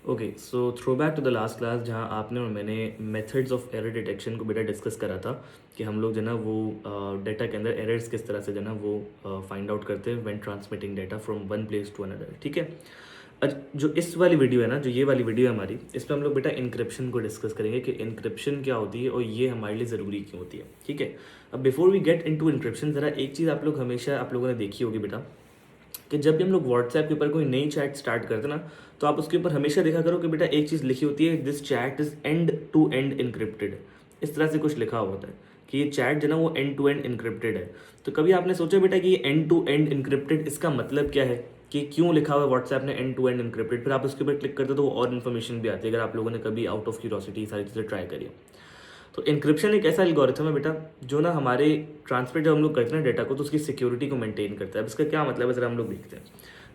Okay, so throw back to the last class जहाँ आपने और मैंने मेथड्स ऑफ एरर डिटेक्शन को बेटा डिस्कस करा था कि हम लोग जो है ना वो डेटा के अंदर एरर्स किस तरह से जो है ना वो फाइंड आउट करते हैं when transmitting data from one place to another. ठीक है, आज जो इस वाली वीडियो है ना, जो ये वाली वीडियो है हमारी, इसमें हम लोग बेटा इंक्रिप्शन को डिस्कस करेंगे कि इंक्रिप्शन क्या होती है और ये हमारे लिए ज़रूरी क्यों होती है। ठीक है, अब before we get into encryption ज़रा एक चीज़ आप लोग हमेशा आप लोगों ने देखी होगी बेटा कि जब भी हम लोग व्हाट्सएप के ऊपर कोई नई चैट स्टार्ट करते ना, तो आप उसके ऊपर हमेशा देखा करो कि बेटा एक चीज़ लिखी होती है, this chat is end to end encrypted. इस तरह से कुछ लिखा होता है कि ये चैट जो ना वो एंड टू एंड इनक्रिप्टेड है। तो कभी आपने सोचा बेटा कि ये एंड टू एंड इनक्रिप्टेड इसका मतलब क्या है, कि क्यों लिखा हुआ है व्हाट्सएप ने एंड टू एंड इनक्रिप्टेड? फिर आप उसके ऊपर क्लिक करते हो तो और इन्फॉर्मेशन भी आती है, अगर आप लोगों ने कभी आउट ऑफ क्यूरोसिटी सारी चीज़ें ट्राई करी हो। तो इंक्रिप्शन एक ऐसा एल्गोरिथम है बेटा जो ना हमारे ट्रांसमिट जब हम लोग करते हैं डेटा को, तो उसकी सिक्योरिटी को मेंटेन करता है। अब इसका क्या मतलब है ज़रा हम लोग देखते हैं।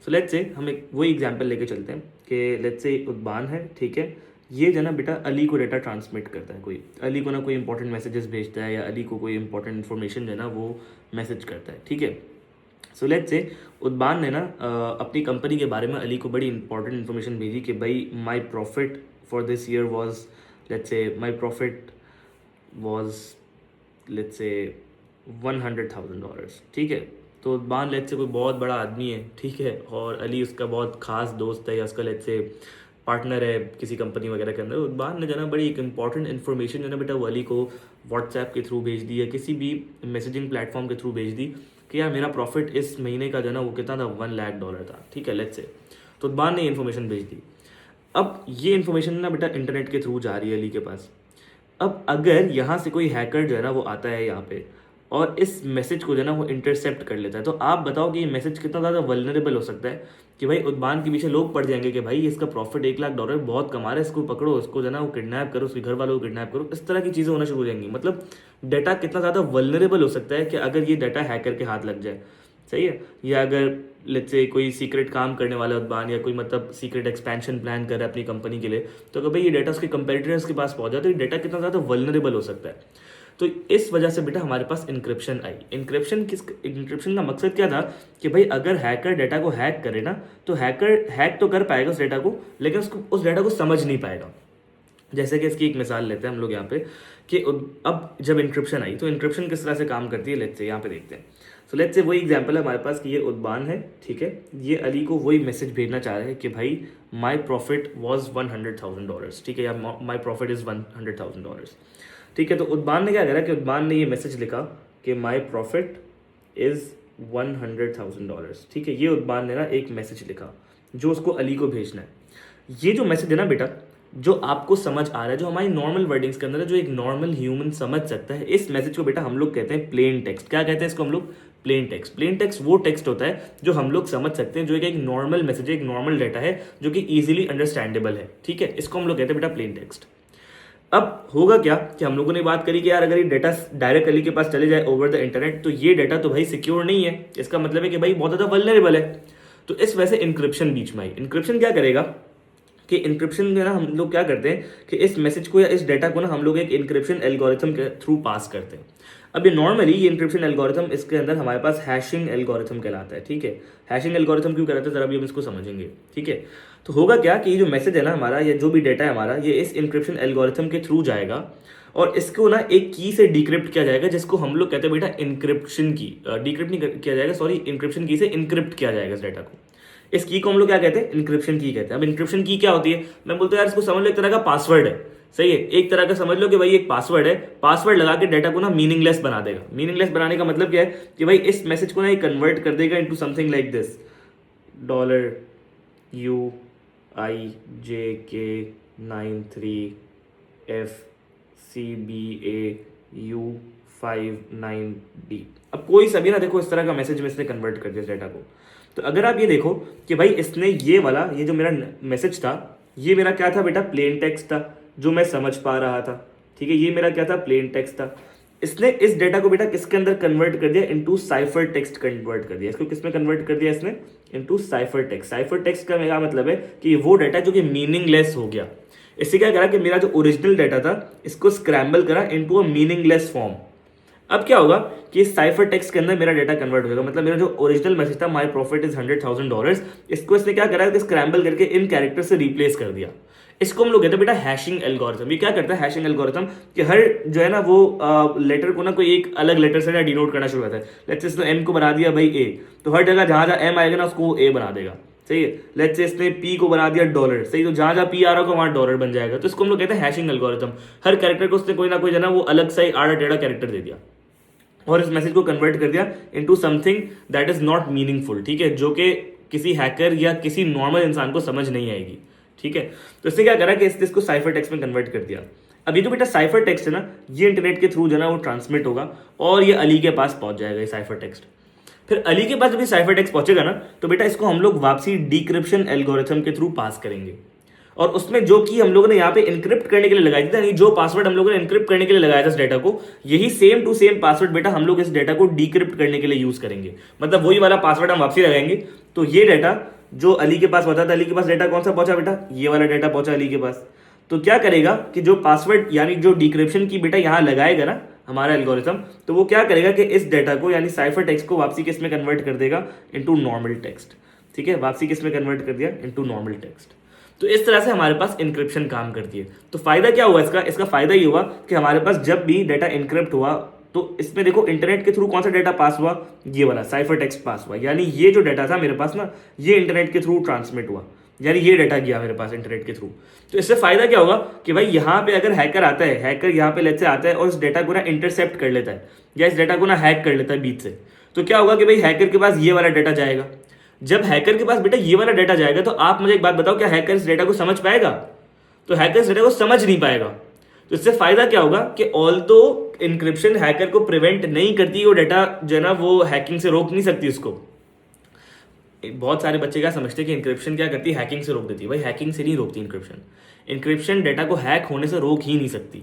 सो लेट्स से हम एक वही एग्जांपल लेके चलते हैं कि लेट्स से उद्बान है, ठीक है, ये जो ना बेटा अली को डेटा ट्रांसमिट करता है, कोई अली को ना कोई इंपॉर्टेंट मैसेजेस भेजता है या अली को कोई इंपॉर्टेंट इन्फॉर्मेशन जो है ना वो मैसेज करता है। ठीक है, सो लेट्स से उद्बान ने ना अपनी कंपनी के बारे में अली को बड़ी इंपॉर्टेंट इन्फॉर्मेशन भेजी कि भाई my profit for this year was, let's say my profit was, let's say $100,000। ठीक है, तो उद्बान लेट्स से कोई बहुत बड़ा आदमी है, ठीक है, और अली उसका बहुत खास दोस्त है या उसका लेट्स से पार्टनर है किसी कंपनी वगैरह के अंदर। उद्बान ने जो ना बड़ी एक इंपॉर्टेंट इन्फॉर्मेशन जो ना बेटा वो अली को व्हाट्सएप के थ्रू भेज दी या किसी भी मैसेजिंग प्लेटफॉर्म के थ्रू भेज दी कि यार मेरा प्रॉफिट इस महीने का जो ना वो कितना था, $1 लाख था। ठीक है, लेट्स से तो उद्बान ने इन्फॉर्मेशन भेज दी। अब ये इन्फॉर्मेशन ना बेटा इंटरनेट के थ्रू जा रही है अली के पास। अब अगर यहाँ से कोई हैकर जो है ना वो आता है यहाँ पे और इस मैसेज को जो है ना वो इंटरसेप्ट कर लेता है, तो आप बताओ कि ये मैसेज कितना ज़्यादा वल्नरेबल हो सकता है कि भाई उद्बान के पीछे लोग पड़ जाएंगे कि भाई इसका प्रॉफिट $1 लाख बहुत कमा रहा है, इसको पकड़ो, इसको जो है ना वो किडनैप करो, उसके घर वालों को किडनैप करो। इस तरह की चीज़ें होना शुरू हो जाएंगी। मतलब डाटा कितना ज़्यादा वल्नरेबल हो सकता है कि अगर ये डाटा हैकर के हाथ लग जाए। सही है, या अगर लेट्स से कोई सीक्रेट काम करने वाला उद्बान या कोई मतलब सीक्रेट एक्सपेंशन प्लान कर रहा है अपनी कंपनी के लिए, तो अगर भाई ये डाटा उसके कंपेटिटर्स के पास पहुंच जाए तो ये डाटा कितना ज़्यादा वल्नरेबल हो सकता है। तो इस वजह से बेटा हमारे पास इंक्रिप्शन आई। इंक्रिप्शन का मकसद क्या था कि भाई अगर हैकर डाटा को हैक करे ना, तो हैकर हैक तो कर पाएगा उस डाटा को, लेकिन उसको उस डाटा को समझ नहीं पाएगा। जैसे कि इसकी एक मिसाल लेते हैं हम लोग यहाँ पे कि अब जब इंक्रिप्शन आई तो इंक्रिप्शन किस तरह से काम करती है, लेट्स से यहाँ पे देखते हैं। सो लेट्स से वही एग्जांपल है हमारे पास कि ये उद्बान है, ठीक है, ये अली को वही मैसेज भेजना चाह रहे हैं कि भाई माई प्रॉफिट वॉज $100,000। ठीक है, या माई प्रॉफिट इज़ $100,000। ठीक है, तो उद्बान ने क्या करा कि उद्बान ने ये मैसेज लिखा कि माई प्रॉफिट इज़ $100,000। ठीक है, ये उद्बान ने ना एक मैसेज लिखा जो उसको अली को भेजना है। ये जो मैसेज है ना बेटा, जो आपको समझ आ रहा है, जो हमारी नॉर्मल वर्डिंग्स के अंदर है, जो एक नॉर्मल ह्यूमन समझ सकता है, इस मैसेज को बेटा हम लोग कहते हैं प्लेन टेक्स्ट। क्या कहते हैं इसको हम लोग? Plain text. प्लेन टेक्स्ट वो टेक्स्ट होता है जो हम लोग समझ सकते हैं, जो एक नॉर्मल मैसेज है, एक नॉर्मल डाटा है जो कि इजीली अंडरस्टैंडेबल है। ठीक है, इसको हम लोग कहते हैं बेटा प्लेन टेक्स्ट। अब होगा क्या कि हम लोगों ने बात करी कि यार अगर ये डाटा डायरेक्ट अली के पास चले जाए ओवर द इंटरनेट, तो ये डाटा तो भाई सिक्योर नहीं है, इसका मतलब है कि भाई बहुत ज़्यादा वल्नरेबल है। तो इस वजह से इंक्रिप्शन बीच में आई। इंक्रिप्शन क्या करेगा कि इंक्रिप्शन में ना हम लोग क्या करते हैं कि इस मैसेज को या इस डाटा को ना हम लोग एक इंक्रिप्शन एल्गोरिथम के थ्रू पास करते हैं। अब ये नॉर्मली ये इंक्रिप्शन एल्गोरिथम, इसके अंदर हमारे पास हैशिंग एल्गोरिथम कहलाता है। ठीक है, हैशिंग एल्गोरिथम क्यों कहलाता है जरा भी हम इसको समझेंगे। ठीक है, तो होगा क्या कि ये जो मैसेज है ना हमारा, या जो भी डाटा है हमारा, ये इस इंक्रिप्शन एल्गोरिथम के थ्रू जाएगा और इसको ना एक की से डिक्रिप्ट किया जाएगा, जिसको हम लोग कहते हैं बेटा इंक्रिप्शन की। डिक्रिप्ट नहीं किया जाएगा, सॉरी, इंक्रिप्शन की से इंक्रिप्ट किया जाएगा इस डाटा को। इस की को हम लोग क्या कहते हैं? इंक्रिप्शन की कहते हैं। अब इंक्रिप्शन की क्या होती है? मैं बोलता हूँ यार इसको समझ लो, एक तरह का पासवर्ड है। सही है, एक तरह का समझ लो कि भाई एक पासवर्ड है, पासवर्ड लगा के डाटा को ना मीनिंगलेस बना देगा। मीनिंगलेस बनाने का मतलब क्या है कि भाई इस मैसेज को ना कन्वर्ट कर देगा into something like this, $UIJK93FCBAU59D। अब कोई सभी ना देखो इस तरह का मैसेज में इसने कन्वर्ट कर दिया डाटा को। तो अगर आप ये देखो कि भाई इसने ये जो मेरा मैसेज था, ये मेरा क्या था बेटा? प्लेन टेक्स्ट था जो मैं समझ पा रहा था। ठीक है, ये मेरा क्या था? प्लेन टेक्स्ट था। इसने इस डेटा को बेटा किसके अंदर कन्वर्ट कर दिया? इनटू साइफर टेक्स्ट कन्वर्ट कर दिया। इसको किसमें कन्वर्ट कर दिया इसने? Into cipher text. Cipher text का मेरा मतलब है कि वो डाटा जो कि मीनिंगलेस हो गया। इससे क्या करा कि मेरा जो ओरिजिनल डाटा था इसको स्क्रैम्बल करा इनटू अ मीनिंगलेस फॉर्म। अब क्या होगा कि साइफर टेक्स्ट के अंदर मेरा डेटा कन्वर्ट होगा, मतलब मेरा जो ओरिजिनल मैसेज था माई प्रॉफिट इज $100,000, इसको इसने क्या करा कि स्क्रैम्बल करके इन कैरेक्टर से रिप्लेस कर दिया। इसको हम लोग कहते हैं बेटा हैशिंग एल्गोरिथम। ये क्या करता है हैशिंग एल्गोरिथम कि हर जो है ना वो लेटर को ना कोई एक अलग लेटर से ना डिनोट करना शुरू करता है। लेट्स से इसने एम को बना दिया भाई ए, तो हर जगह जहां जहां एम आएगा ना उसको ए बना देगा, सही है। लेट्स से इसने पी को बना दिया डॉलर, सही, तो जहां जहां पी आ रहा होगा वहां डॉलर बन जाएगा। तो इसको हम लोग कहते हैं हैशिंग एल्गोरिथम। हर कैरेक्टर को उसने कोई ना कोई जो है ना वो अलग सा ही आड़ा टेढ़ा कैरेक्टर दे दिया और इस मैसेज को कन्वर्ट कर दिया into something that is not meaningful, ठीक है, जो कि किसी हैकर या किसी नॉर्मल इंसान को समझ नहीं आएगी, ठीक है। तो इसने क्या करा कि इसको साइफर टेक्स्ट में कन्वर्ट कर दिया। अब ये जो बेटा साइफर टेक्स्ट है ना, ये इंटरनेट के थ्रू जो है ना वो ट्रांसमिट होगा और ये अली के पास पहुंच जाएगा ये साइफर टेक्स्ट। फिर अली के पास जब ये साइफर टेक्स्ट पहुंचेगा ना, तो बेटा इसको हम लोग वापसी डिक्रिप्शन एल्गोरिथम के थ्रू पास करेंगे और उसमें जो कि हम लोगों ने यहाँ पे इनक्रिप्ट करने के लिए लगाई थी, यानी जो पासवर्ड हम लोगों ने इनक्रिप्ट करने के लिए लगाया था इस डेटा को, यही सेम टू सेम पासवर्ड बेटा हम लोग इस डेटा को डिक्रिप्ट करने के लिए यूज करेंगे। मतलब वही वाला पासवर्ड हम वापसी लगाएंगे। तो ये डेटा जो अली के पास पहुंचा था, अली के पास डेटा कौन सा पहुंचा बेटा, ये वाला डेटा पहुंचा अली के पास। तो क्या करेगा कि जो पासवर्ड यानी जो डिक्रिप्शन की बेटा यहाँ लगाएगा ना हमारा एल्गोरिथम, तो वो क्या करेगा कि इस डेटा को यानी साइफर टेक्स्ट को वापसी किस में कन्वर्ट कर देगा, इनटू नॉर्मल टेक्स्ट, ठीक है। वापसी किस में कन्वर्ट कर दिया, इनटू नॉर्मल टेक्स्ट। तो इस तरह से हमारे पास इंक्रिप्शन काम करती है। तो फायदा क्या हुआ इसका फायदा ये हुआ कि हमारे पास जब भी डेटा इनक्रिप्ट हुआ तो इसमें देखो इंटरनेट के थ्रू कौन सा डेटा पास हुआ, ये वाला साइफर टेक्स्ट पास हुआ, यानी ये जो डेटा था मेरे पास ना ये इंटरनेट के थ्रू ट्रांसमिट हुआ, यानी ये डेटा गया मेरे पास इंटरनेट के थ्रू। तो इससे फायदा क्या होगा कि भाई यहाँ पे अगर हैकर आता है, हैकर यहाँ पे लेट्स से आता है और इस डेटा को ना इंटरसेप्ट कर लेता है या इस डेटा को ना हैक कर लेता है बीच से, तो क्या होगा कि भाई हैकर के पास ये वाला डेटा जाएगा। जब हैकर के पास बेटा ये वाला डेटा जाएगा तो आप मुझे एक बात बताओ, क्या हैकर इस डेटा को समझ पाएगा? तो हैकर इस डेटा को समझ नहीं पाएगा। तो इससे फायदा क्या होगा कि ऑल्दो इनक्रिप्शन हैकर को प्रिवेंट नहीं करती, वो डेटा जो है ना वो हैकिंग से रोक नहीं सकती उसको। बहुत सारे बच्चे क्या समझते हैं कि इनक्रिप्शन क्या करती है, हैकिंग से रोक देती है। भाई हैकिंग से नहीं रोकती इनक्रिप्शन। इनक्रिप्शन डेटा को हैक होने से रोक ही नहीं सकती।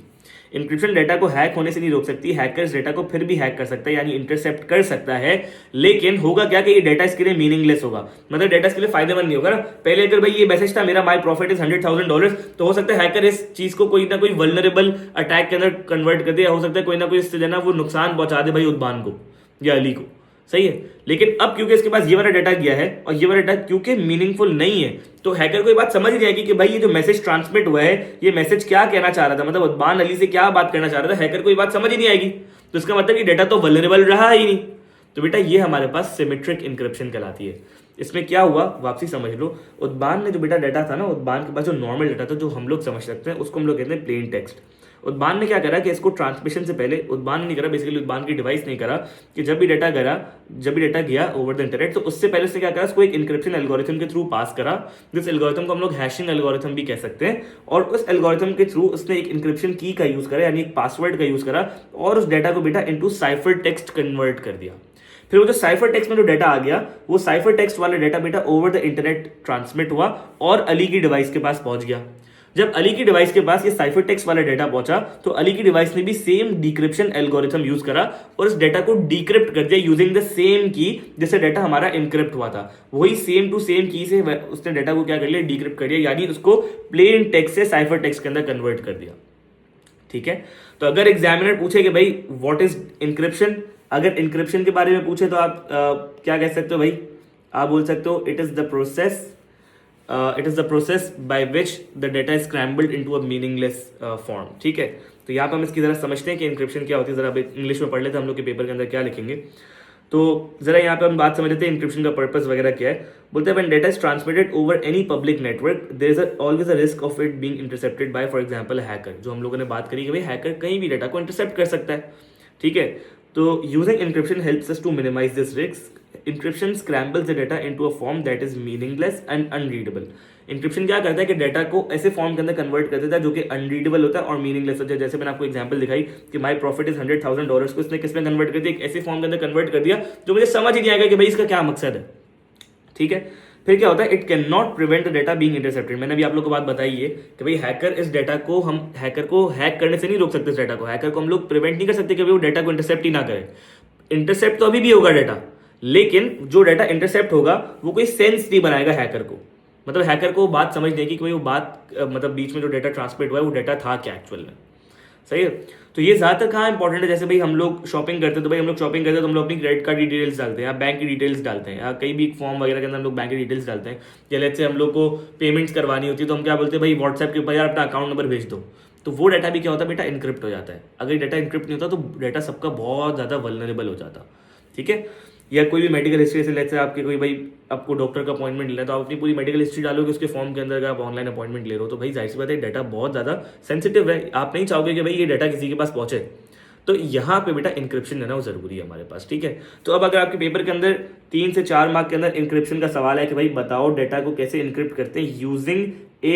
इनक्रिप्शन डेटा को हैक होने से नहीं रोक सकती। हैकर्स डेटा को फिर भी हैक कर सकता है यानी इंटरसेप्ट कर सकता है, लेकिन होगा क्या कि ये डेटा इसके लिए मीनिंगलेस होगा, मतलब डेटा इसके लिए फायदेमंद नहीं होगा ना। पहले अगर भाई ये मैसेज था मेरा माई प्रॉफिट इज $100,000, तो हो सकता है हैकर इस चीज को कोई ना कोई वल्नरेबल अटैक के अंदर कन्वर्ट कर दे, या हो सकता है कोई ना कोई इससे जो ना वो नुकसान पहुंचा दे भाई उद्बान को या अली को, सही है। लेकिन अब क्योंकि इसके पास ये वाला डाटा गया है और ये वाला डाटा क्योंकि मीनिंगफुल नहीं है, तो हैकर को ये बात समझ नहीं आएगी कि भाई ये जो मैसेज ट्रांसमिट हुआ है ये मैसेज क्या कहना चाह रहा था, मतलब उद्बान अली से क्या बात करना चाह रहा था, हैकर को ये बात समझ ही नहीं आएगी। तो इसका मतलब ये डाटा तो वल्नरेबल रहा ही नहीं। तो बेटा ये हमारे पास सिमेट्रिक इंक्रिप्शन कहलाती है। इसमें क्या हुआ वापसी समझ लो, उद्बान ने जो बेटा डाटा था ना, उद्बान के पास जो नॉर्मल डाटा था जो हम लोग समझ सकते हैं उसको हम लोग कहते हैं प्लेन टेक्स्ट। उद्बान ने क्या करा कि इसको ट्रांसमिशन से पहले, उद्बान ने नहीं करा बेसिकली, उद्बान की डिवाइस नहीं करा कि जब भी डेटा गया ओवर द इंटरनेट, तो उससे पहले उसने क्या करा, इसको एक इंक्रिप्शन एल्गोरिथम के थ्रू पास करा। जिस एल्गोरिथम को हम लोग हैशिंग एल्गोरिथम भी कह सकते हैं, और उस एल्गोरिथम के थ्रू उसने एक इंक्रिप्शन की का यूज करा यानी एक पासवर्ड का यूज करा और उस डेटा को बेटा इनटू साइफर टेक्स्ट कन्वर्ट कर दिया। फिर वो जो साइफर टेक्स्ट में जो डेटा आ गया, वो साइफर टेक्स्ट वाला डेटा बेटा ओवर द इंटरनेट ट्रांसमिट हुआ और अली की डिवाइस के पास पहुंच गया। जब अली की डिवाइस के पास ये साइफर टेक्स्ट वाला डेटा पहुंचा, तो अली की डिवाइस ने भी सेम डिक्रिप्शन एल्गोरिथम यूज करा और इस डेटा को डिक्रिप्ट कर दिया यूजिंग द सेम की जिससे डेटा हमारा इनक्रिप्ट हुआ था। वही सेम टू सेम की से उसने डेटा को क्या कर लिया, डिक्रिप्ट कर दिया, यानी उसको प्लेन टेक्स्ट से साइफर टेक्स्ट के अंदर कन्वर्ट कर दिया। ठीक है, तो अगर एग्जामिनर पूछे कि भाई व्हाट इज इंक्रिप्शन, अगर इंक्रिप्शन के बारे में पूछे तो आप क्या कह सकते हो भाई, आप बोल सकते हो it is the process by which the data is scrambled into a meaningless form. ठीक है, तो यहाँ पर हम इसकी जरा समझते हैं कि इंक्रिप्शन क्या होती है। जरा इंग्लिश में पढ़ लेते हैं हम लोग के पेपर के अंदर क्या लिखेंगे। तो जरा यहाँ पे हम बात समझ लेते हैं इंक्रिप्शन का पर्पस वगैरह क्या है। बोलते हैं when data is transmitted over any public network there is always a risk of it being intercepted by for example hacker. जो हम लोगों ने बात करी कि भाई हैकर कहीं भी डेटा को इंटरसेप्ट कर सकता है। ठीक है, तो using encryption helps us to minimize this risk. Encryption scrambles the data into a form that is meaningless and unreadable. Encryption क्या करता है कि डेटा को ऐसे फॉर्म के अंदर कन्वर्ट कर देता है जो कि अनरीडेबल होता है और मीनिंगलेस होता है। जैसे मैंने आपको एग्जांपल दिखाई कि माई प्रॉफिट इज $100,000 को इसने किसमें कन्वर्ट कर दिया, एक ऐसे फॉर्म के अंदर कन्वर्ट कर दिया जो मुझे समझ ही नहीं आएगा कि भाई इसका क्या मकसद है। ठीक है, फिर क्या होता है, it can not prevent the data being intercepted. मैंने भी आप लोग को बात बताई है कि भाई हैकर इस डेटा को, हम हैकर को हैक करने से नहीं रोक सकते। इस डेटा को, हैकर को हम लोग प्रिवेंट नहीं कर सकते कि भाई वो डेटा को इंटरसेप्ट ही ना करे। इंटरसेप्ट तो अभी भी होगा डेटा, लेकिन जो डेटा इंटरसेप्ट होगा वो कोई सेंस नहीं बनाएगा हैकर को। मतलब हैकर को बात समझ नहीं कि कोई वो बात मतलब बीच में जो डेटा ट्रांसमिट हुआ है वो डेटा था क्या एक्चुअल में। सही है। तो ये ज़्यादातर कहाँ इंपॉर्टेंट है, जैसे भाई हम लोग शॉपिंग करते हैं तो भाई हम लोग शॉपिंग करते हैं तो हम लोग अपनी क्रेडिट कार्ड की डिटेल्स डालते हैं या बैंक की डिटेल्स डालते हैं या कई भी फॉर्म वगैरह के अंदर हम लोग बैंक की डिटेल्स डालते हैं। या लेट्स से हम लोग को पेमेंट्स करवानी होती है तो हम क्या बोलते हैं भाई व्हाट्सएप के ऊपर यार अपना अकाउंट नंबर भेज दो। तो वो डाटा भी क्या होता है बेटा, इनक्रिप्ट हो जाता है। अगर डाटा इनक्रिप्ट नहीं होता तो डाटा सबका बहुत ज़्यादा वल्नरेबल हो जाता। ठीक है। या कोई भी मेडिकल हिस्ट्री से लेट्स से आपके कोई भाई आपको डॉक्टर का अपॉइंटमेंट लेना है तो आप अपनी पूरी मेडिकल हिस्ट्री डालोगे उसके फॉर्म के अंदर, अगर आप ऑनलाइन अपॉइंटमेंट ले रहे हो तो भाई जाहिर सी बात है डाटा बहुत ज़्यादा सेंसिटिव है, आप नहीं चाहोगे कि भाई ये डाटा किसी के पास पहुंचे। तो यहाँ पे बेटा इंक्रिप्शन है ना वो जरूरी है हमारे पास। ठीक है। तो अब अगर आपके पेपर के अंदर 3 से 4 मार्क के अंदर इंक्रिप्शन का सवाल है कि भाई बताओ डाटा को कैसे इंक्रिप्ट करते हैं यूजिंग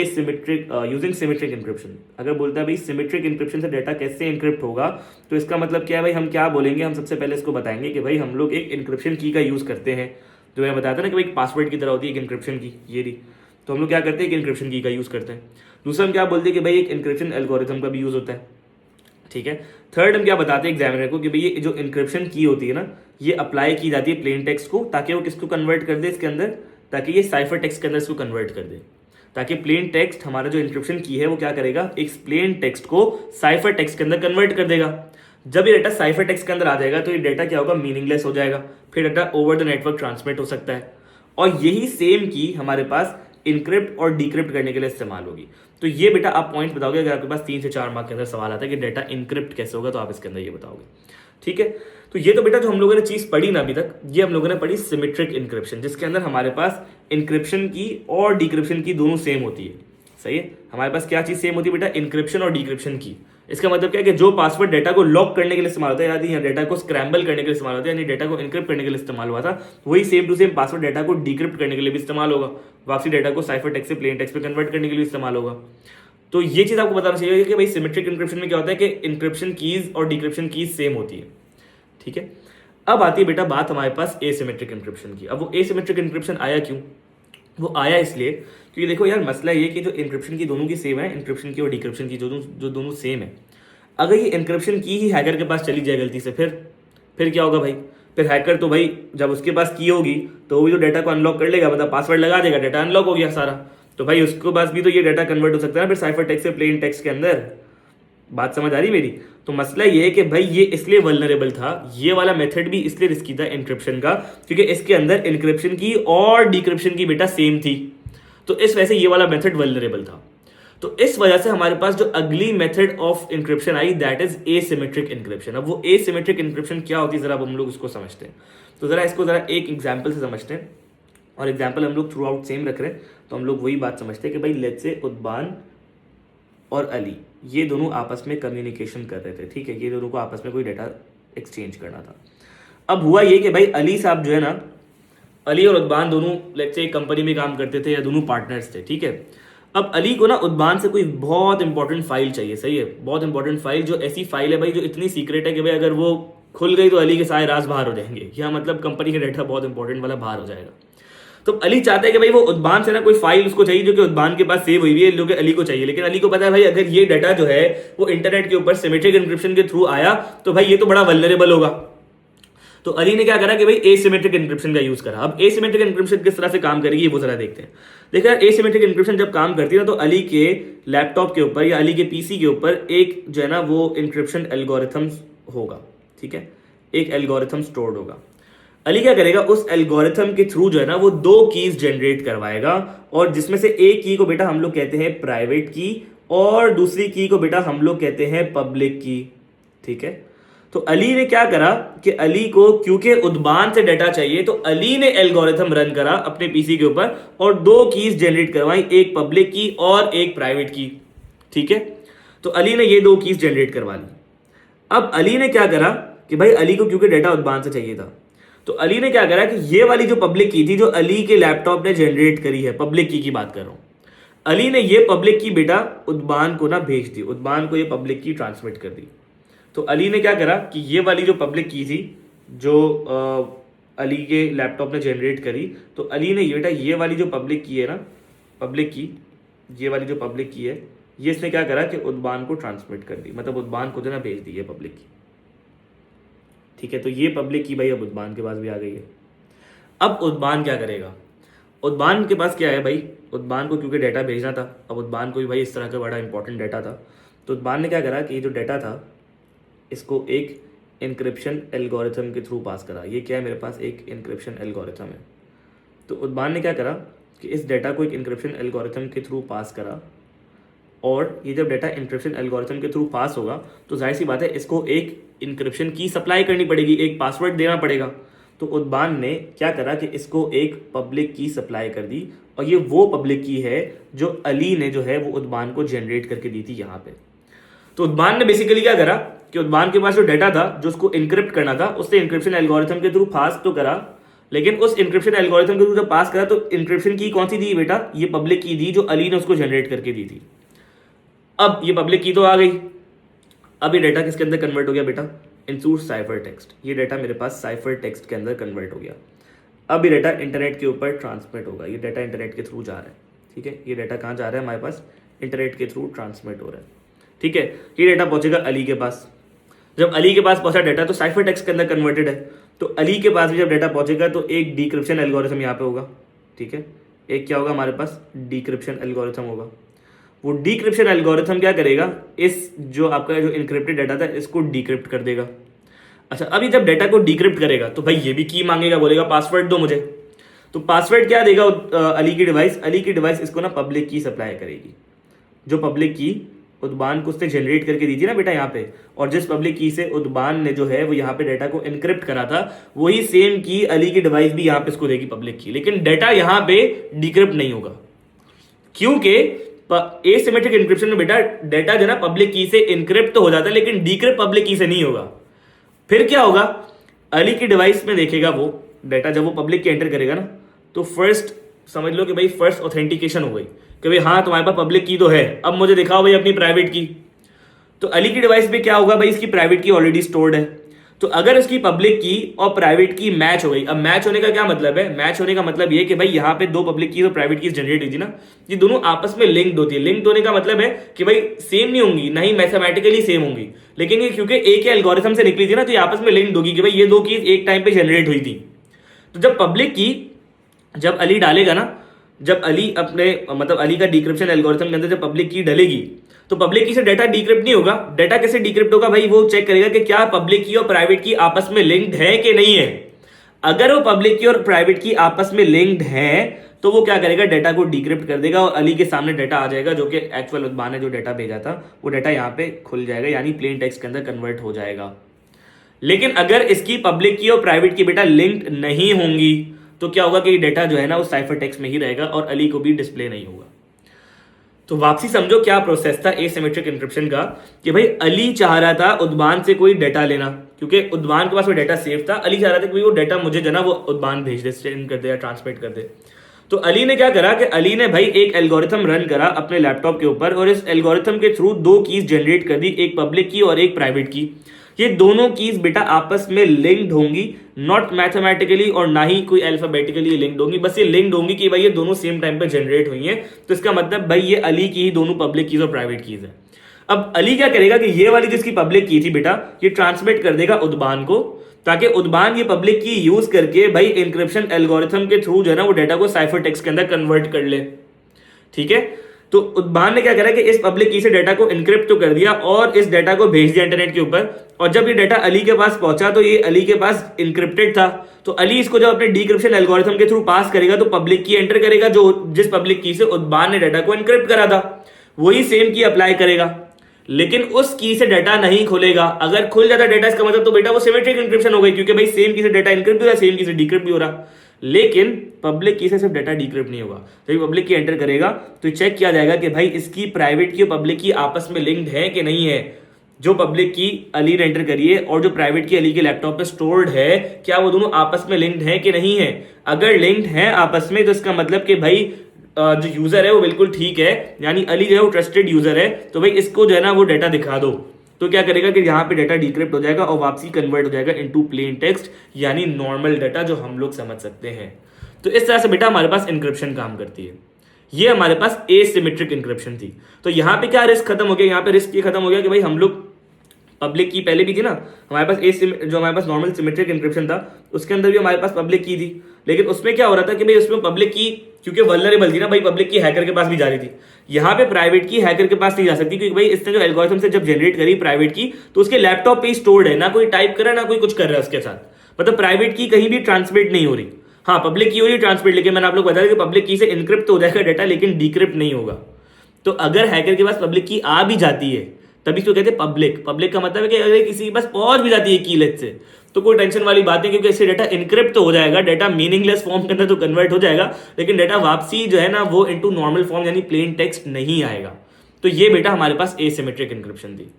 सिमेट्रिक इंक्रिप्शन, अगर बोलता है भाई सिमेट्रिक इंक्रिप्शन से डाटा कैसे इंक्रिप्ट होगा, तो इसका मतलब क्या है भाई, हम क्या बोलेंगे, हम सबसे पहले इसको बताएंगे कि भाई हम लोग एक इंक्रिप्शन की का यूज करते हैं। जो मैं बताता ना कि भाई पासवर्ड की तरह होती है एक इंक्रिप्शन की, ये रही। तो हम लोग क्या करते हैं, एक इंक्रिप्शन की का यूज करते हैं। दूसरा हम क्या बोलते हैं कि भाई एक इंक्रिप्शन एल्गोरिथम का भी यूज होता है। ठीक है। थर्ड हम क्या बताते हैं एग्जामिनर को कि भाई ये जो इंक्रिप्शन की होती है ना, ये अप्लाई की जाती है प्लेन टेक्स्ट को, ताकि वो किसको कन्वर्ट कर दे इसके अंदर, ताकि ये साइफर टेक्स्ट के अंदर इसको कन्वर्ट कर दे। ताकि प्लेन टेक्स्ट हमारा जो इंक्रिप्शन की है वो क्या करेगा, एक प्लेन टेक्स्ट को साइफर टेक्स्ट के अंदर कन्वर्ट कर देगा। जब ये डाटा साइफर टेक्स्ट के अंदर आ जाएगा तो ये डाटा क्या होगा, मीनिंगलेस हो जाएगा, फिर data over the network transmit हो सकता है। और यही सेम की हमारे पास इनक्रिप्ट और डिक्रिप्ट करने के लिए इस्तेमाल होगी। तो ये बेटा आप पॉइंट बताओगे, अगर आपके पास 3 से 4 मार्क के अंदर सवाल आता है कि डाटा इनक्रिप्ट कैसे होगा, तो आप इसके अंदर ये बताओगे। ठीक है। तो ये तो बेटा जो हम लोगों ने चीज पढ़ी ना अभी तक, ये हम लोगों ने पढ़ी सिमेट्रिक इंक्रिप्शन, जिसके अंदर हमारे पास इंक्रिप्शन की और डिक्रिप्शन की दोनों सेम होती है। सही है। हमारे पास क्या चीज सेम होती है बेटा, इंक्रिप्शन और डिक्रिप्शन की। इसका मतलब क्या है कि जो पासवर्ड डाटा को लॉक करने के लिए इस्तेमाल होता है, यानी डाटा को स्क्रैम्बल करने के लिए इस्तेमाल होता है, यानी डाटा को इनक्रिप्ट करने के लिए इस्तेमाल हुआ था, वही same to same password data को डिक्रिप्ट करने के लिए भी इस्तेमाल होगा, वापसी डाटा को साइफर टेक्स्ट से प्लेन टेक्स्ट पे कन्वर्ट करने के लिए इस्तेमाल होगा। तो ये चीज आपको बताना चाहिए कि भाई सिमेट्रिक इंक्रिप्शन में क्या होता है कि इंक्रिप्शन कीज और डिक्रिप्शन कीज सेम होती है। ठीक है। अब आती है बेटा बात हमारे पास एसिमेट्रिक इंक्रिप्शन की। अब वो एसिमेट्रिक इंक्रिप्शन आया क्यों, वो आया इसलिए क्योंकि देखो यार मसला ये कि जो इंक्रिप्शन की दोनों की सेम है, इंक्रिप्शन की और डिक्रिप्शन की जो दोनों सेम है, अगर ये इंक्रिप्शन की ही हैकर के पास चली जाए गलती से, फिर क्या होगा भाई, फिर हैकर तो भाई जब उसके पास की होगी तो वो भी तो डाटा को अनलॉक कर लेगा, मतलब पासवर्ड लगा देगा, डाटा अनलॉक हो गया सारा, तो भाई उसके पास भी तो ये डाटा कन्वर्ट हो सकता है ना फिर साइफर टेक्स्ट से प्लेन टेक्स्ट के अंदर। बात समझ आ रही मेरी। तो मसला ये है कि भाई ये इसलिए वल्नरेबल था, ये वाला मेथड भी इसलिए रिस्की था इंक्रिप्शन का, क्योंकि इसके अंदर इंक्रिप्शन की और डिक्रिप्शन की बेटा सेम थी। तो इस वजह से ये वाला मेथड वल्नरेबल था। तो इस वजह से हमारे पास जो अगली मेथड ऑफ इंक्रिप्शन आई, दैट इज एसिमेट्रिक इंक्रिप्शन। अब वो एसिमेट्रिक इंक्रिप्शन क्या होती है जरा अब हम लोग उसको समझते हैं। तो जरा इसको जरा एक एग्जाम्पल से समझते हैं, और एग्जाम्पल हम लोग थ्रू आउट सेम रख रहे हैं। तो हम लोग वही बात समझते हैं कि भाई लेट्स से उद्बान और अली ये दोनों आपस में कम्युनिकेशन कर रहे थे। ठीक है। ये दोनों को आपस में कोई डाटा एक्सचेंज करना था। अब हुआ ये कि भाई अली साहब जो है ना, अली और उद्बान दोनों लेट्स से एक कंपनी में काम करते थे या दोनों पार्टनर्स थे। ठीक है। अब अली को ना उद्बान से कोई बहुत इंपॉर्टेंट फाइल चाहिए। सही है। बहुत इंपॉर्टेंट फाइल, जो ऐसी फाइल है भाई जो इतनी सीक्रेट है कि भाई अगर वो खुल गई तो अली के सारे राज बाहर हो जाएंगे, या मतलब कंपनी का डाटा बहुत इंपॉर्टेंट वाला बाहर हो जाएगा। तो अली चाहता है कि भाई वो उद्बान से ना कोई फाइल उसको चाहिए जो कि उद्बान के पास सेव हुई है, जो कि अली को चाहिए। लेकिन अली को पता है भाई अगर ये डाटा जो है वो इंटरनेट के ऊपर सिमेट्रिक इंक्रिप्शन के थ्रू आया तो भाई ये तो बड़ा वल्नरेबल होगा। तो अली ने क्या करा कि भाई एसिमेट्रिक इंक्रिप्शन का यूज करा। अब एसिमेट्रिक इंक्रिप्शन किस तरह से काम करेगी वो जरा देखते हैं। देखा एसिमेट्रिक इंक्रिप्शन जब काम करती है ना, तो अली के लैपटॉप के ऊपर या अली के पीसी के ऊपर एक जो है ना वो इंक्रिप्शन एल्गोरिथम होगा। ठीक है। एक एल्गोरिथम स्टोर्ड होगा। अली क्या करेगा, उस एल्गोरिथम के थ्रू जो है ना वो 2 कीज जनरेट करवाएगा, और जिसमें से एक की को बेटा हम लोग कहते हैं प्राइवेट की, और दूसरी की को बेटा हम लोग कहते हैं पब्लिक की। ठीक है। तो अली ने क्या करा कि अली को क्योंकि उद्बान से डाटा चाहिए, तो अली ने एल्गोरिथम रन करा अपने पीसी के ऊपर और 2 कीज जनरेट करवाई, एक पब्लिक की और एक प्राइवेट की। ठीक है। तो अली ने ये 2 कीज जनरेट करवा ली। अब अली ने क्या करा कि भाई अली को क्योंकि डाटा उद्बान से चाहिए था, तो अली ने क्या करा कि ये वाली जो पब्लिक की थी जो अली के लैपटॉप ने जनरेट करी है, पब्लिक की बात कर रहा हूं, अली ने ये पब्लिक की बेटा उद्बान को ना भेज दी, उद्बान को ये पब्लिक की ट्रांसमिट कर दी। तो अली ने क्या करा कि ये वाली जो पब्लिक की थी जो अली के लैपटॉप ने जनरेट करी, तो अली ने ये बेटा ये वाली जो पब्लिक की है ना, पब्लिक की, ये वाली जो पब्लिक की है, ये इसने क्या करा कि उद्बान को ट्रांसमिट कर दी, मतलब उद्बान को जो ना भेज दी है पब्लिक की। ठीक है। तो ये पब्लिक की भाई अब उद्बान के पास भी आ गई है। अब उद्बान क्या करेगा, उद्बान के पास क्या है भाई, उद्बान को क्योंकि डाटा भेजना था, अब उद्बान को भी भाई इस तरह का बड़ा इंपॉर्टेंट डाटा था, तो उद्बान ने क्या करा कि ये जो डाटा था इसको एक इनक्रिप्शन एल्गोरिथम के थ्रू पास करा। ये क्या है, मेरे पास एक इनक्रिप्शन एल्गोरिथम है। तो उद्बान ने क्या करा कि इस डाटा को एक इनक्रिप्शन एल्गोरिथम के थ्रू पास करा, और ये जब डाटा इनक्रिप्शन एल्गोरिथम के थ्रू पास होगा तो जाहिर सी बात है इसको एक इनक्रिप्शन की सप्लाई करनी पड़ेगी, एक पासवर्ड देना पड़ेगा। तो उद्बान ने क्या करा कि इसको एक पब्लिक की सप्लाई कर दी, और ये वो पब्लिक की है जो अली ने जो है वो उद्बान को जनरेट करके दी थी यहाँ पे। तो उद्बान ने बेसिकली क्या करा कि उद्बान के पास जो डाटा था जो उसको इनक्रिप्ट करना था उससे इनक्रिप्शन एल्गोरिथम के थ्रू पास तो करा, लेकिन उस इनक्रिप्शन एल्गोरिथम के थ्रू जब पास करा तो इनक्रिप्शन की कौन सी दी बेटा, ये पब्लिक की दी जो अली ने उसको जनरेट करके दी थी। अब ये पब्लिक की तो आ गई, अब ये डाटा किसके अंदर कन्वर्ट हो गया बेटा, इनटू साइफर टेक्स्ट। ये डाटा मेरे पास साइफर टेक्स्ट के अंदर कन्वर्ट हो गया। अब ये डाटा इंटरनेट के ऊपर ट्रांसमिट होगा। ये डाटा इंटरनेट के थ्रू जा रहा है, ठीक है। ये डाटा कहाँ जा रहा है, हमारे पास इंटरनेट के थ्रू ट्रांसमिट हो रहा है, ठीक है। ये डाटा पहुंचेगा अली के पास। जब अली के पास पहुंचा डाटा तो साइफर टेक्स्ट के अंदर कन्वर्टेड है, तो अली के पास भी जब डाटा पहुंचेगा तो एक डिक्रिप्शन एल्गोरिथम यहाँ पे होगा, ठीक है। एक क्या होगा हमारे पास, डिक्रिप्शन एल्गोरिथम होगा। वो डिक्रिप्शन एल्गोरिथम क्या करेगा, इस जो आपका जो इनक्रिप्टेड डाटा था इसको डिक्रिप्ट कर देगा। अच्छा, अभी जब डाटा को डिक्रिप्ट करेगा तो भाई ये भी की मांगेगा, बोलेगा पासवर्ड दो मुझे। तो पासवर्ड क्या देगा अली की डिवाइस इसको ना पब्लिक की सप्लाई करेगी, जो पब्लिक की उद्बान को उसने जनरेट करके दी थी ना बेटा यहाँ पे, और जिस पब्लिक की से उद्बान ने जो है वो यहाँ पे डाटा को इनक्रिप्ट करा था वही सेम की अली की डिवाइस भी यहाँ पे इसको देगी पब्लिक की, लेकिन डाटा यहाँ पे डिक्रिप्ट नहीं होगा, क्योंकि एसिमेट्रिक एन्क्रिप्शन में बेटा डाटा जो ना पब्लिक की से इनक्रिप्ट तो हो जाता है लेकिन डिक्रिप्ट पब्लिक की से नहीं होगा। फिर क्या होगा, अली की डिवाइस में देखेगा वो डाटा, जब वो पब्लिक की एंटर करेगा ना तो फर्स्ट समझ लो कि भाई फर्स्ट ऑथेंटिकेशन हो गई कि भाई हाँ तुम्हारे पास पब्लिक की तो है, अब मुझे दिखाओ भाई अपनी प्राइवेट की। तो अली की डिवाइस में क्या होगा भाई, इसकी प्राइवेट की ऑलरेडी स्टोर्ड है, तो अगर इसकी पब्लिक की और प्राइवेट की मैच हो गई। अब मैच होने का क्या मतलब है, मैच होने का मतलब ये कि भाई यहाँ पे दो पब्लिक की और प्राइवेट की जनरेट हुई थी ना, ये दोनों आपस में लिंक्ड होती है। लिंक्ड होने का मतलब है कि भाई सेम नहीं होंगी, ना ही मैथमेटिकली सेम होंगी, लेकिन ये क्योंकि एक ही एल्गोरिथम से निकली थी ना तो ये आपस में लिंक्ड होगी कि भाई ये दो कीज एक टाइम पे जनरेट हुई थी। तो जब पब्लिक की जब अली डालेगा ना, जब अली अपने मतलब अली का डिक्रिप्शन एल्गोरिथम के अंदर जब पब्लिक की डलेगी तो पब्लिक की से डाटा डिक्रिप्ट नहीं होगा। डाटा कैसे डिक्रिप्ट होगा भाई, वो चेक करेगा कि क्या पब्लिक की और प्राइवेट की आपस में लिंक्ड है कि नहीं है। अगर वो पब्लिक की और प्राइवेट की आपस में लिंक्ड है तो वो क्या करेगा, डाटा को डिक्रिप्ट कर देगा और अली के सामने डाटा आ जाएगा जो कि एक्चुअल उद्बान ने जो डाटा भेजा था वो डाटा यहाँ पे खुल जाएगा, यानी प्लेन टेक्स्ट के अंदर कन्वर्ट हो जाएगा। लेकिन अगर इसकी पब्लिक की और प्राइवेट की बेटा लिंक्ड नहीं होंगी तो क्या होगा कि डाटा जो है ना वो साइफर टेक्स्ट में ही रहेगा और अली को भी डिस्प्ले नहीं होगा। तो वापसी समझो क्या प्रोसेस था एसिमेट्रिक एन्क्रिप्शन का, कि भाई अली चाह रहा था उद्बान से कोई डाटा लेना, क्योंकि उद्बान के पास वो डाटा सेव था। अली चाह रहा था कि वो डाटा मुझे जो ना वो उद्बान भेज दे, सेंड कर दे या ट्रांसमिट कर दे। तो अली ने क्या करा कि अली ने भाई एक एल्गोरिथम रन करा अपने लैपटॉप के ऊपर और इस एल्गोरिथम के थ्रू दो कीज जनरेट कर दी, एक पब्लिक की और एक प्राइवेट की। ये दोनों कीज बेटा आपस में लिंक्ड होंगी, नॉट मैथमेटिकली और ना ही कोई अल्फाबेटिकली लिंक्ड होंगी, बस ये लिंक्ड होंगी कि भाई ये दोनों सेम टाइम पे जनरेट हुई हैं। तो इसका मतलब भाई ये अली की ही दोनों पब्लिक कीज और प्राइवेट कीज है। अब अली क्या करेगा कि ये वाली जिसकी पब्लिक की थी बेटा ये ट्रांसमिट कर देगा उद्बान को, ताकि उद्बान ये पब्लिक की यूज करके भाई इंक्रिप्शन एल्गोरिथम के थ्रू जो है ना वो डाटा को साइफर टेक्स्ट के अंदर कन्वर्ट कर ले, ठीक है। तो उद्बान ने क्या करा कि इस पब्लिक की से डाटा को इनक्रिप्ट तो कर दिया और इस डाटा को भेज दिया इंटरनेट के ऊपर, और जब ये डाटा अली के पास पहुंचा तो ये अली के पास इनक्रिप्टेड था। तो अली इसको जब अपने डिक्रिप्शन एल्गोरिथम के थ्रू पास करेगा तो पब्लिक की एंटर करेगा, जो जिस पब्लिक की से उद्बान ने डाटा को इनक्रिप्ट करा था वही सेम की अप्लाई करेगा, लेकिन उस की से डाटा नहीं खुलेगा। अगर खुल जाता डाटा इसका मतलब तो बेटा वो सिमेट्रिक एन्क्रिप्शन हो गई, क्योंकि भाई सेम की से डाटा इनक्रिप्ट हो रहा है, सेम की से डिक्रिप्ट भी हो रहा। लेकिन पब्लिक की से सिर्फ डाटा डिक्रिप्ट नहीं होगा, जब पब्लिक की एंटर करेगा तो चेक किया जाएगा कि भाई इसकी प्राइवेट की और पब्लिक की आपस में लिंक्ड है कि नहीं है। जो पब्लिक की अली ने एंटर करी है और जो प्राइवेट की अली के लैपटॉप पे स्टोर्ड है, क्या वो दोनों आपस में लिंक्ड है कि नहीं है। अगर लिंक्ड है आपस में तो इसका मतलब कि भाई जो यूजर है वो बिल्कुल ठीक है, यानी अली जो है वो ट्रस्टेड यूजर है, तो भाई इसको जो है ना वो डाटा दिखा दो। तो क्या करेगा कि यहाँ पे डाटा डिक्रिप्ट हो जाएगा और वापसी कन्वर्ट हो जाएगा इनटू प्लेन टेक्स्ट, यानी नॉर्मल डाटा जो हम लोग समझ सकते हैं। तो इस तरह से बेटा हमारे पास इनक्रिप्शन काम करती है। ये हमारे पास एसिमेट्रिक इनक्रिप्शन थी। तो यहाँ पे क्या रिस्क खत्म हो गया, यहाँ पे रिस्क ये खत्म हो गया कि भाई हम लोग पब्लिक की पहले भी थी ना हमारे पास, जो हमारे पास नॉर्मल सिमेट्रिक इंक्रिप्शन था उसके अंदर भी हमारे पास पब्लिक की थी, लेकिन उसमें क्या हो रहा था कि भाई उसमें पब्लिक की क्योंकि वल्नरेबल थी ना भाई, पब्लिक की हैकर के पास भी जा रही थी। यहाँ पे प्राइवेट की हैकर के पास नहीं जा सकती, क्योंकि भाई इसने जो एल्गोरिथम से जब जनरेट करी प्राइवेट की तो उसके लैपटॉप पे ही स्टोर्ड है, ना कोई टाइप कर रहा है ना कोई कुछ कर रहा है उसके साथ, मतलब प्राइवेट की कहीं भी ट्रांसमिट नहीं हो रही। हाँ पब्लिक की हो रही ट्रांसमिट, लेकिन मैंने आप लोग बताया कि पब्लिक की से इनक्रिप्ट तो हो जाएगा डेटा लेकिन डिक्रिप्ट नहीं होगा। तो अगर हैकर के पास पब्लिक की आ भी जाती है तभी तो कहते हैं पब्लिक। पब्लिक का मतलब है कि अगर किसी के पास पहुंच भी जाती है की लेट से तो कोई टेंशन वाली बात नहीं, क्योंकि इससे डेटा इनक्रिप्ट तो हो जाएगा, डेटा मीनिंगलेस फॉर्म के अंदर तो कन्वर्ट हो जाएगा, लेकिन डेटा वापसी जो है ना वो इनटू नॉर्मल फॉर्म यानी प्लेन टेक्स्ट नहीं आएगा। तो ये बेटा हमारे पास एसिमेट्रिक इंक्रिप्शन थी।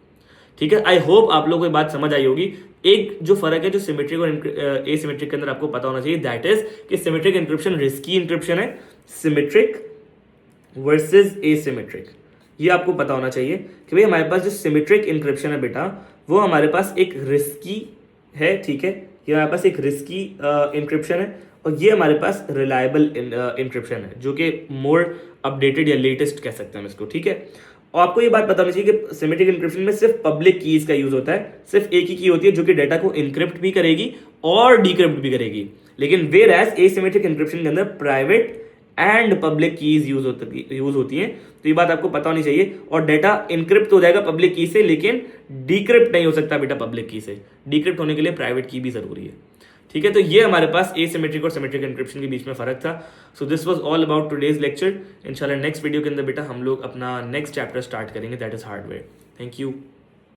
ठीक है, आई होप आप लोगों को बात समझ आई होगी। एक जो फर्क है जो सिमेट्रिक और एसिमेट्रिक के अंदर आपको पता होना चाहिए, दैट इज कि सिमेट्रिक इंक्रिप्शन रिस्की इंक्रिप्शन है, सिमेट्रिक वर्सेस एसिमेट्रिक। ये आपको पता होना चाहिए कि भाई हमारे पास जो सिमेट्रिक इंक्रिप्शन है बेटा वो हमारे पास एक रिस्की है। ठीक है, ये हमारे पास एक रिस्की इंक्रिप्शन है और ये हमारे पास रिलायबल इंक्रिप्शन है जो कि मोर अपडेटेड या लेटेस्ट कह सकते हैं हम इसको। ठीक है, और आपको ये बात पता होनी चाहिए कि सिमेट्रिक इंक्रिप्शन में सिर्फ पब्लिक कीज का यूज होता है, सिर्फ एक ही की होती है जो कि डेटा को इनक्रिप्ट भी करेगी और डिक्रिप्ट भी करेगी। लेकिन वेयर एज एसिमेट्रिक इंक्रिप्शन के अंदर private and public keys use होती हैं। तो ये बात आपको पता होनी चाहिए। और डेटा इनक्रिप्ट हो जाएगा पब्लिक की से, लेकिन डिक्रिप्ट नहीं हो सकता बेटा पब्लिक की से। डिक्रिप्ट होने के लिए प्राइवेट की भी जरूरी है। ठीक है, तो ये हमारे पास एसिमेट्रिक और सिमेट्रिक इंक्रिप्शन के बीच में फर्क था। So this was all about today's lecture. इंशाल्लाह नेक्स्ट वीडियो के अंदर बेटा हम लोग अपना नेक्स्ट चैप्टर स्टार्ट करेंगे, that is hardware. Thank you.